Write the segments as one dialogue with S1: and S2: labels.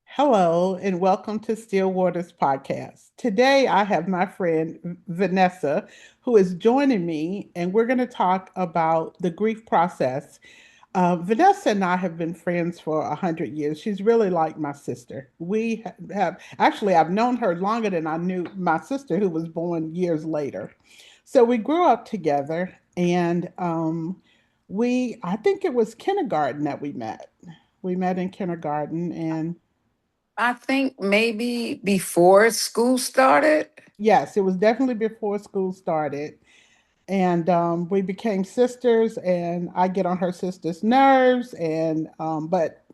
S1: Hello, and welcome to Still Waters Podcast. Today, I have my friend Vanessa who is joining me, and we're going to talk about the grief process. Vanessa and I have been friends for 100 years. She's really like my sister. We have actually, I've known her longer than I knew my sister, who was born years later. So we grew up together, and I think it was kindergarten that we met. We met in kindergarten, and
S2: I think maybe before school started.
S1: yes, it was definitely before school started. And we became sisters, and I get on her sister's nerves, and but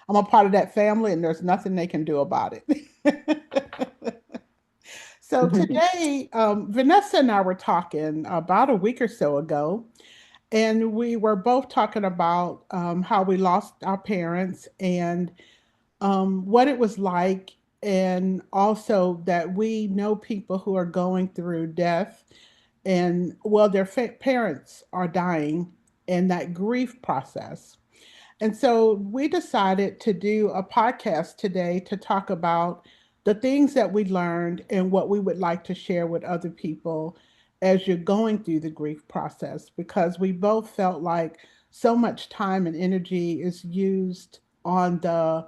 S1: I'm a part of that family, and there's nothing they can do about it. So today, Vanessa and I were talking about a week or so ago, and we were both talking about how we lost our parents and what it was like, and also that we know people who are going through death, and well, their parents are dying, and that grief process. And so we decided to do a podcast today to talk about the things that we learned and what we would like to share with other people as you're going through the grief process, because we both felt like so much time and energy is used on the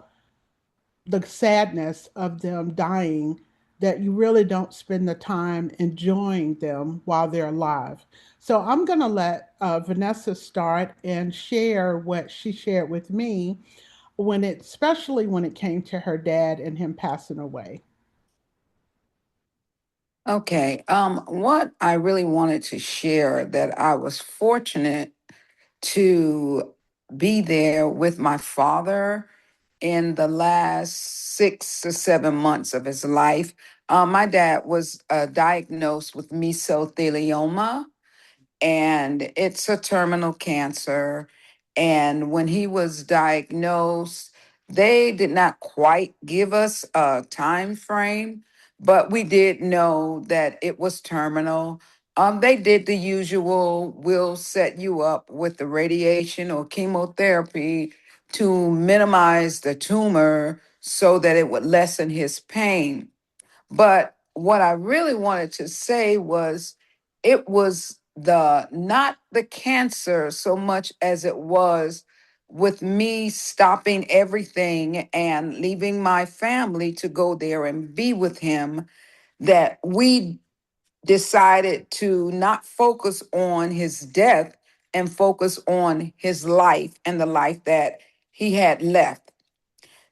S1: sadness of them dying, that you really don't spend the time enjoying them while they're alive. So I'm going to let Vanessa start and share what she shared with me especially when it came to her dad and him passing away.
S2: Okay. What I really wanted to share that I was fortunate to be there with my father in the last 6 or 7 months of his life. My dad was diagnosed with mesothelioma, and it's a terminal cancer. And when he was diagnosed, they did not quite give us a time frame, but we did know that it was terminal. They did the usual, we'll set you up with the radiation or chemotherapy to minimize the tumor so that it would lessen his pain. But what I really wanted to say was it was the not the cancer so much as it was with me stopping everything and leaving my family to go there and be with him, that we decided to not focus on his death and focus on his life and the life that he had left.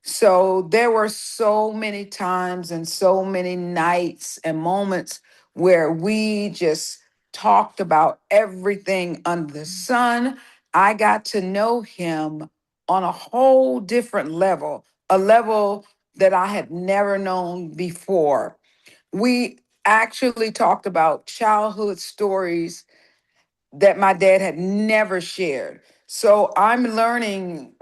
S2: So there were so many times and so many nights and moments where we just talked about everything under the sun. I got to know him on a whole different level, a level that I had never known before. We actually talked about childhood stories that my dad had never shared. So I'm learning,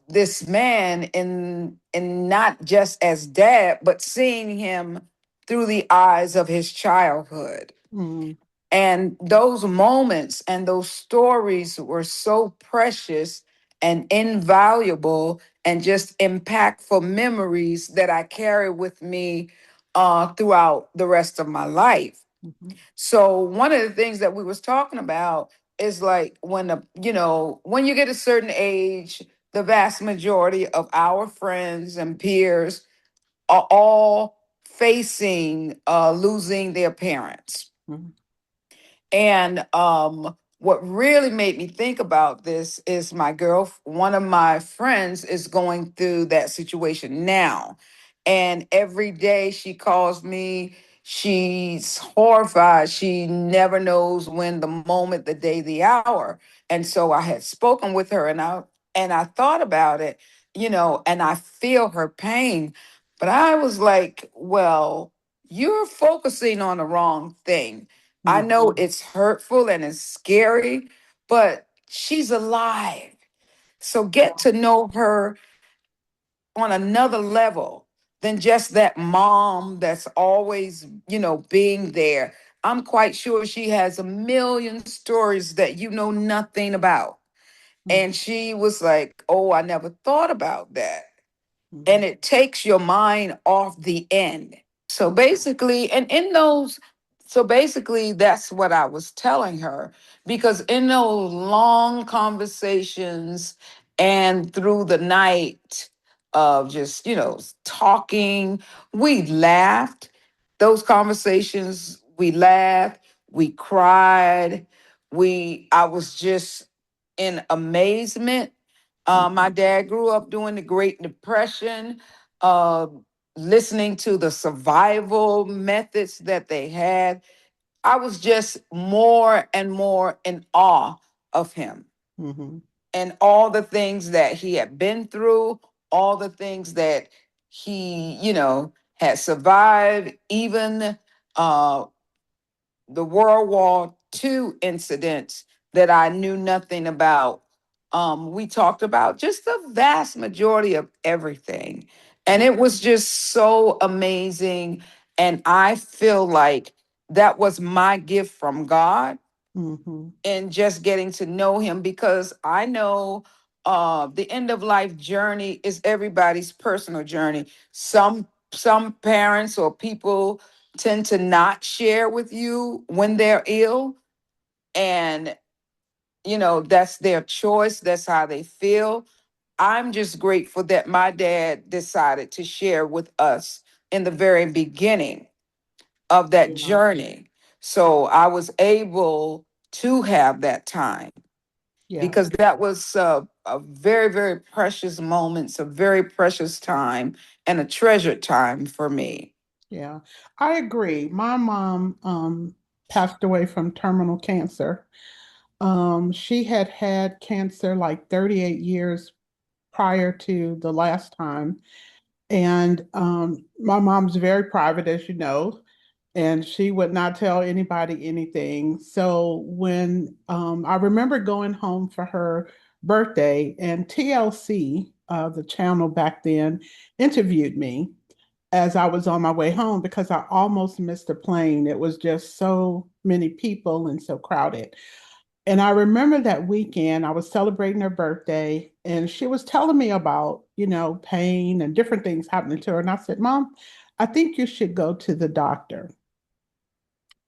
S2: this man in not just as dad, but seeing him through the eyes of his childhood.
S1: Mm,
S2: And those moments and those stories were so precious and invaluable and just impactful memories that I carry with me throughout the rest of my life.
S1: mhm,
S2: So one of the things that we was talking about is like when you get a certain age, the vast majority of our friends and peers are all facing losing their parents.
S1: mhm,
S2: And what really made me think about this is one of my friends is going through that situation now. And every day she calls me, she's horrified. She never knows when, the moment, the day, the hour. And so I had spoken with her, and I thought about it, and I feel her pain. But I was like, well, you're focusing on the wrong thing. I
S1: mhm,
S2: know it's hurtful and it's scary, but she's alive. So get to know her on another level than just that mom that's always, being there. I'm quite sure she has a million stories that you know nothing about. And she was like, "Oh, I never thought about that."
S1: Mhm.
S2: And it takes your mind off the end. So basically, and in those, so basically, that's what I was telling her, because in those long conversations and through the night of just, talking, we laughed. Those conversations, we laughed, we cried, I was just in amazement. My
S1: Mhm.
S2: dad grew up during the Great Depression. Uh, Listening to the survival methods that they had, I was just more and more in awe of him
S1: Mhm.
S2: and all the things that he had been through, all the things that he, had survived, even uh, the World War II incidents that I knew nothing about. We talked about just the vast majority of everything. And it was just so amazing. And I feel like that was my gift from God
S1: Mhm.
S2: in just getting to know him, because I know the end of life journey is everybody's personal journey. Some parents or people tend to not share with you when they're ill, and that's their choice, that's how they feel. I'm just grateful that my dad decided to share with us in the very beginning of that
S1: Yeah.
S2: journey, so I was able to have that time,
S1: Yeah.
S2: because that was a very, very precious moments, a very precious time, and a treasured time for me.
S1: Yeah. I agree. My mom passed away from terminal cancer. She had had cancer like 38 years prior to the last time. And my mom's very private, as you know, and she would not tell anybody anything. So when I remember going home for her birthday, and TLC, the channel back then, interviewed me as I was on my way home because I almost missed a plane. It was just so many people and so crowded. And I remember that weekend, I was celebrating her birthday, and she was telling me about, pain and different things happening to her. And I said, Mom, I think you should go to the doctor.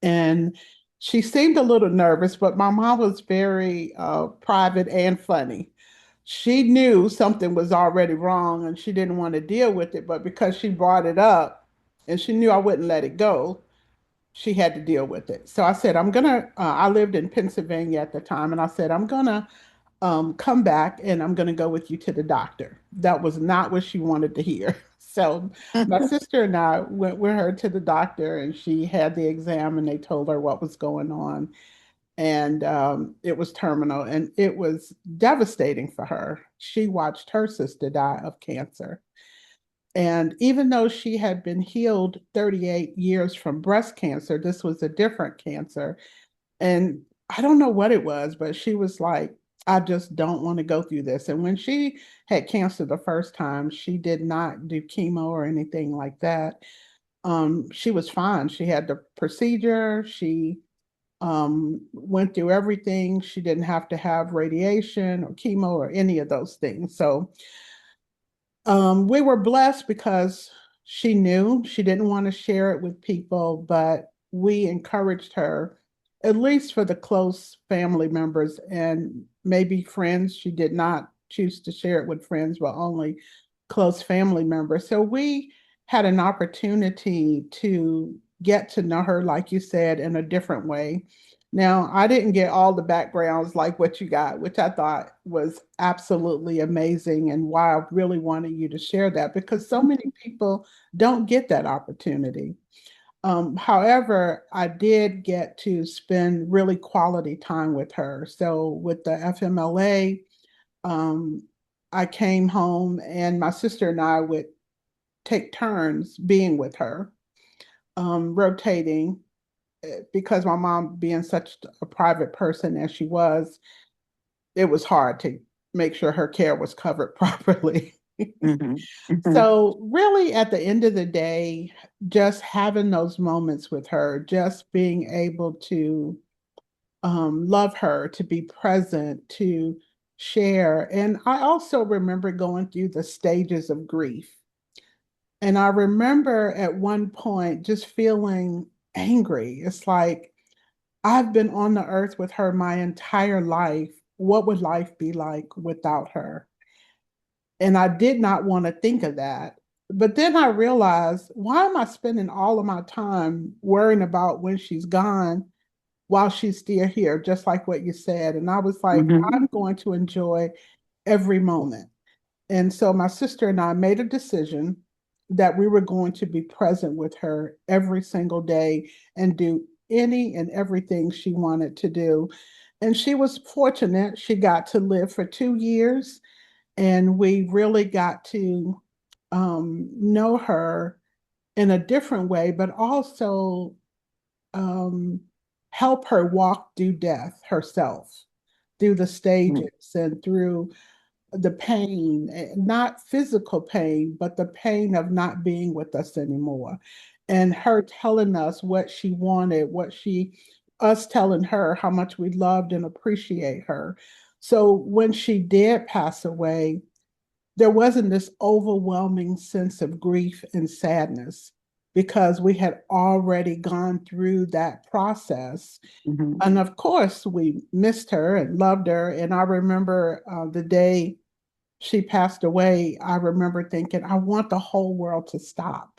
S1: And she seemed a little nervous, but my mom was very private and funny. She knew something was already wrong and she didn't want to deal with it, but because she brought it up and she knew I wouldn't let it go, she had to deal with it. So I said, I lived in Pennsylvania at the time, and I said, I'm gonna come back and I'm gonna go with you to the doctor. That was not what she wanted to hear. So my sister and I went with her to the doctor, and she had the exam, and they told her what was going on. And it was terminal, and it was devastating for her. She watched her sister die of cancer. And even though she had been healed 38 years from breast cancer, this was a different cancer. And I don't know what it was, but she was like, I just don't want to go through this. And when she had cancer the first time, she did not do chemo or anything like that. She was fine. She had the procedure. She went through everything. She didn't have to have radiation or chemo or any of those things. So we were blessed because she knew she didn't want to share it with people, but we encouraged her, at least for the close family members and maybe friends. She did not choose to share it with friends, but only close family members. So we had an opportunity to get to know her, like you said, in a different way. Now, I didn't get all the backgrounds like what you got, which I thought was absolutely amazing, and why I really wanted you to share that because so many people don't get that opportunity. However, I did get to spend really quality time with her. So with the FMLA, um, I came home and my sister and I would take turns being with her, rotating because my mom, being such a private person as she was, it was hard to make sure her care was covered properly.
S2: Mhm, mhm,
S1: So, really, at the end of the day, just having those moments with her, just being able to love her, to be present, to share. And I also remember going through the stages of grief. And I remember at one point just feeling angry. It's like, I've been on the earth with her my entire life. What would life be like without her? And I did not want to think of that. But then I realized, why am I spending all of my time worrying about when she's gone while she's still here, just like what you said? And I was like, I'm
S2: Hmm.
S1: going to enjoy every moment. And so my sister and I made a decision that we were going to be present with her every single day and do any and everything she wanted to do. And she was fortunate. She got to live for 2 years, and we really got to know her in a different way, but also um, help her walk through death herself, through the stages and through the pain, not physical pain, but the pain of not being with us anymore. And her telling us what she wanted, us telling her how much we loved and appreciate her. So when she did pass away, there wasn't this overwhelming sense of grief and sadness because we had already gone through that process.
S2: Hmm.
S1: And of course, we missed her and loved her. And I remember the day she passed away, I remember thinking, I want the whole world to stop.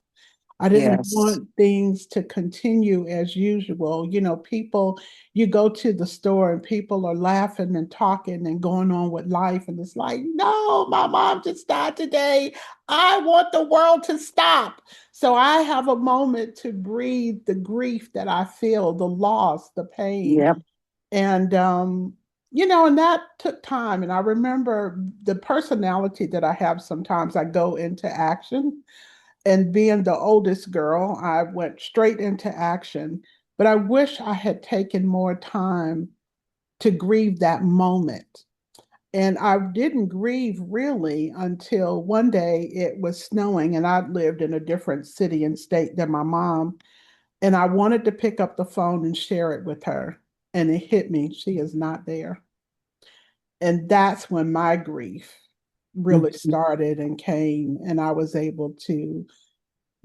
S1: I didn't
S2: Yes.
S1: want things to continue as usual. You know, people, you go to the store and people are laughing and talking and going on with life. And it's like, no, my mom just died today. I want the world to stop. So I have a moment to breathe the grief that I feel, the loss, the pain.
S2: Yep.
S1: And and that took time. And I remember the personality that I have. Sometimes I go into action, and being the oldest girl, I went straight into action. But I wish I had taken more time to grieve that moment. And I didn't grieve really until one day it was snowing, and I lived in a different city and state than my mom. And I wanted to pick up the phone and share it with her. And it hit me, she is not there. And that's when my grief really
S2: Mhm.
S1: started and came, and I was able to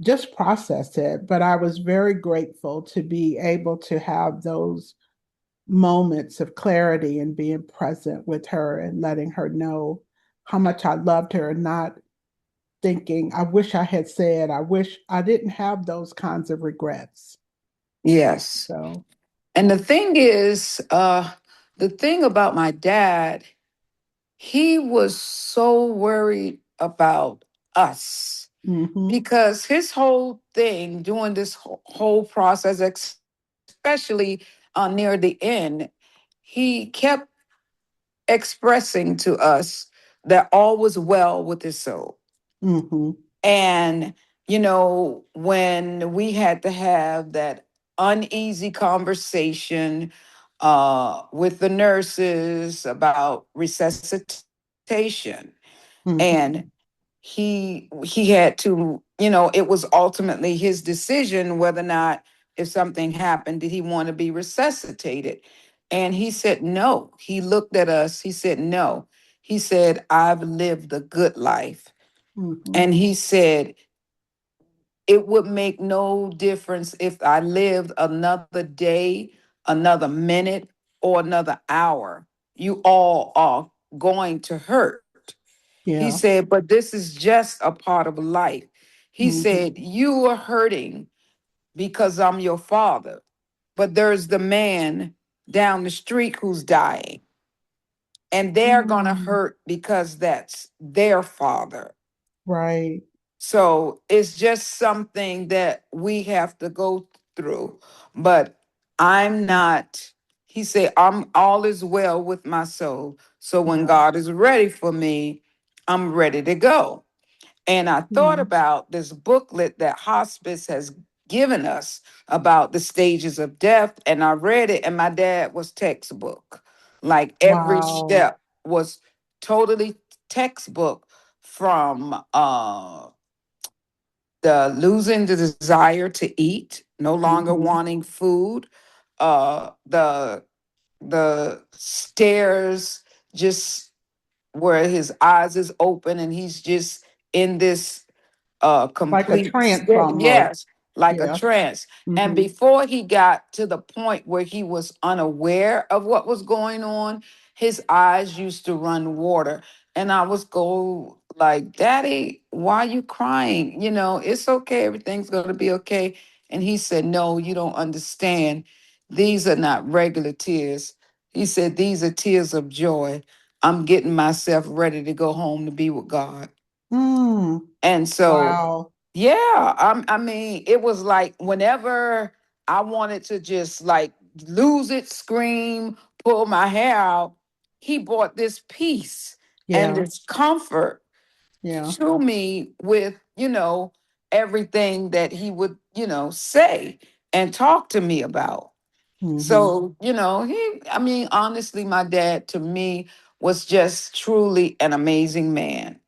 S1: just process it. But I was very grateful to be able to have those moments of clarity and being present with her and letting her know how much I loved her, and not thinking, I wish I had said, I wish I didn't have those kinds of regrets.
S2: Yes.
S1: So,
S2: And the thing about my dad, he was so worried about us
S1: mm-hmm,
S2: because his whole thing during this whole process, especially near the end, he kept expressing to us that all was well with his soul.
S1: mm-hmm,
S2: And, when we had to have that uneasy conversation with the nurses about resuscitation, and
S1: mm-hmm,
S2: he had to, it was ultimately his decision whether or not, if something happened, did he want to be resuscitated. And he said no. He looked at us, he said no. He said, I've lived a good life.
S1: mm-hmm,
S2: And he said, it would make no difference if I lived another day, another minute, or another hour. You all are going to hurt. He
S1: yeah,
S2: said, but this is just a part of life. He
S1: mm-hmm,
S2: said, you are hurting because I'm your father, but there's the man down the street who's dying, and they're going to
S1: mm,
S2: hurt because that's their father.
S1: right,
S2: So it's just something that we have to go through. But I'm not, he said, I'm all is well with my soul. So when
S1: yeah,
S2: God is ready for me, I'm ready to go. And I thought
S1: mm,
S2: about this booklet that hospice has given us about the stages of death. And I read it, and my dad was textbook. Like every
S1: wow,
S2: step was totally textbook, from the losing the desire to eat, no longer
S1: mm-hmm,
S2: wanting food, the stairs just where his eyes is open and he's just in this
S1: Like a
S2: complete
S1: trance almost.
S2: yes, like a
S1: Yeah.
S2: trance. And
S1: Mm-hmm.
S2: before he got to the point where he was unaware of what was going on, his eyes used to run water. And I was go like, Daddy, why are you crying? It's okay, everything's gonna be okay. And he said, No, you don't understand. These are not regular tears. He said, These are tears of joy. I'm getting myself ready to go home to be with God.
S1: Mm.
S2: And so,
S1: Wow.
S2: yeah, I mean, it was like whenever I wanted to just like lose it, scream, pull my hair out, he brought this peace and
S1: Yeah.
S2: this comfort
S1: Yeah.
S2: to me with, everything that he would, say and talk to me about.
S1: Mm-hmm.
S2: So, I mean, honestly, my dad to me was just truly an amazing man.